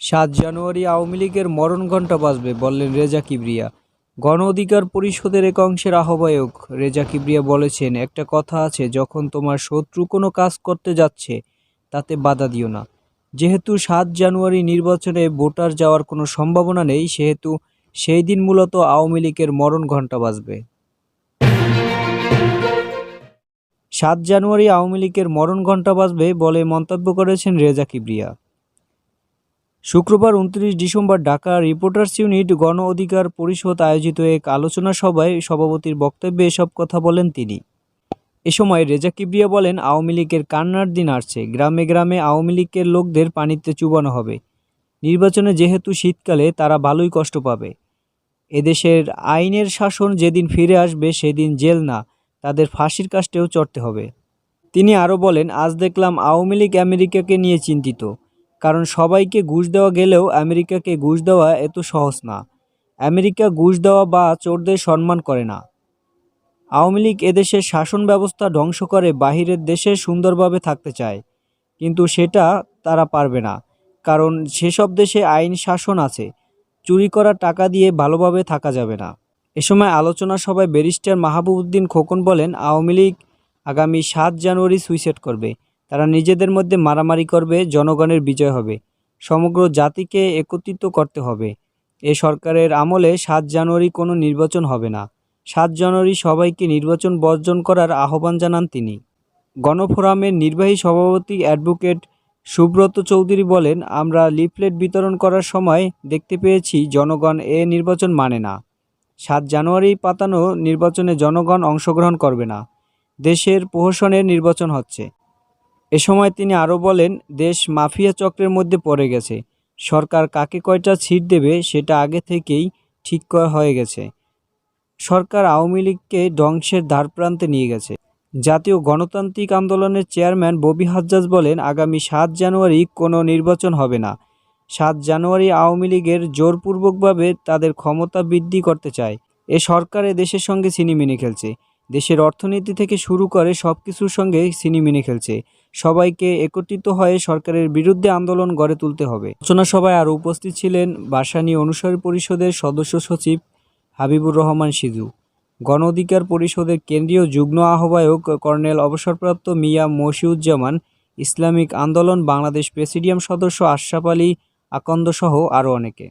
৭ জানুয়ারি আওয়ামী লীগের মরণঘণ্টা বাজবে বললেন রেজা কিবরিয়া। গণ অধিকার পরিষদের এক অংশের আহ্বায়ক রেজা কিবরিয়া বলেছেন, একটা কথা আছে, যখন তোমার শত্রু কোনো কাজ করতে যাচ্ছে তাতে বাধা দিও না। যেহেতু ৭ জানুয়ারি নির্বাচনে ভোটার যাওয়ার কোনো সম্ভাবনা নেই, সেহেতু সেই দিন মূলত আওয়ামী লীগের মরণঘণ্টা বাজবে। ৭ জানুয়ারি আওয়ামী লীগের মরণঘণ্টা বাজবে বলে মন্তব্য করেছেন রেজা কিবরিয়া। শুক্রবার ২৯ ডিসেম্বর ঢাকা রিপোর্টার্স ইউনিট গণ অধিকার পরিষদ আয়োজিত এক আলোচনা সভায় সভাপতির বক্তব্যে এসব কথা বলেন তিনি। এ সময় রেজা কিবরিয়া বলেন, আওয়ামী লীগের কান্নার দিন আসছে। গ্রামে গ্রামে আওয়ামী লীগের লোকদের পানিতে চুবানো হবে। নির্বাচনে যেহেতু শীতকালে, তারা ভালোই কষ্ট পাবে। এদেশের আইনের শাসন যেদিন ফিরে আসবে, সেদিন জেল না, তাদের ফাঁসির কাস্টেও চড়তে হবে। তিনি আরও বলেন, আজ দেখলাম আওয়ামী লীগ আমেরিকাকে নিয়ে চিন্তিত। কারণ সবাইকে ঘুষ দেওয়া গেলেও আমেরিকাকে ঘুষ দেওয়া এত সহজ না। আমেরিকা ঘুষ দেওয়া বা চোরদের সম্মান করে না। আওয়ামী লীগ এদেশের শাসন ব্যবস্থা ধ্বংস করে বাহিরের দেশে সুন্দরভাবে থাকতে চায়, কিন্তু সেটা তারা পারবে না, কারণ সেসব দেশে আইন শাসন আছে। চুরি করা টাকা দিয়ে ভালোভাবে থাকা যাবে না। এ সময় আলোচনা সভায় ব্যারিস্টার মাহবুব উদ্দিন খোকন বলেন, আওয়ামী লীগ আগামী ৭ জানুয়ারি সুইসাইড করবে। তারা নিজেদের মধ্যে মারামারি করবে, জনগণের বিজয় হবে। সমগ্র জাতিকে একত্রিত করতে হবে। এ সরকারের আমলে ৭ জানুয়ারি কোনো নির্বাচন হবে না। ৭ জানুয়ারি সবাইকে নির্বাচন বর্জন করার আহ্বান জানান তিনি। গণফোরামের নির্বাহী সভাপতি অ্যাডভোকেট সুব্রত চৌধুরী বলেন, আমরা লিফলেট বিতরণ করার সময় দেখতে পেয়েছি জনগণ এ নির্বাচন মানে না। ৭ জানুয়ারি পাতানো নির্বাচনে জনগণ অংশগ্রহণ করবে না। দেশের প্রহসনের নির্বাচন হচ্ছে। এ সময় তিনি আরও বলেন, দেশ মাফিয়া চক্রের মধ্যে পড়ে গেছে। সরকার কাকে কয়টা সিট দেবে সেটা আগে থেকেই ঠিক করা হয়ে গেছে। সরকার আওয়ামী লীগকে ধ্বংসের ধারপ্রান্তে নিয়ে গেছে। জাতীয় গণতান্ত্রিক আন্দোলনের চেয়ারম্যান ববি হাজ্জাজ বলেন, আগামী ৭ জানুয়ারি কোনো নির্বাচন হবে না। ৭ জানুয়ারি আওয়ামী লীগের জোরপূর্বকভাবে তাদের ক্ষমতা বৃদ্ধি করতে চায়। এ সরকার দেশের সঙ্গে ছিনিমিনি খেলছে। দেশের অর্থনীতি থেকে শুরু করে সব কিছুর সঙ্গে ছিনিমিনি খেলছে। সবাইকে একত্রিত হয়ে সরকারের বিরুদ্ধে আন্দোলন গড়ে তুলতে হবে। আলোচনা সভায় আরও উপস্থিত ছিলেন ভাসানী অনুসারী পরিষদের সদস্য সচিব হাবিবুর রহমান সিজু, গণ অধিকার পরিষদের কেন্দ্রীয় যুগ্ম আহ্বায়ক কর্নেল অবসরপ্রাপ্ত মিয়া মশিউজ্জামান, ইসলামিক আন্দোলন বাংলাদেশ প্রেসিডিয়াম সদস্য আশরাফ আলী আকন্দ সহ আরও অনেকে।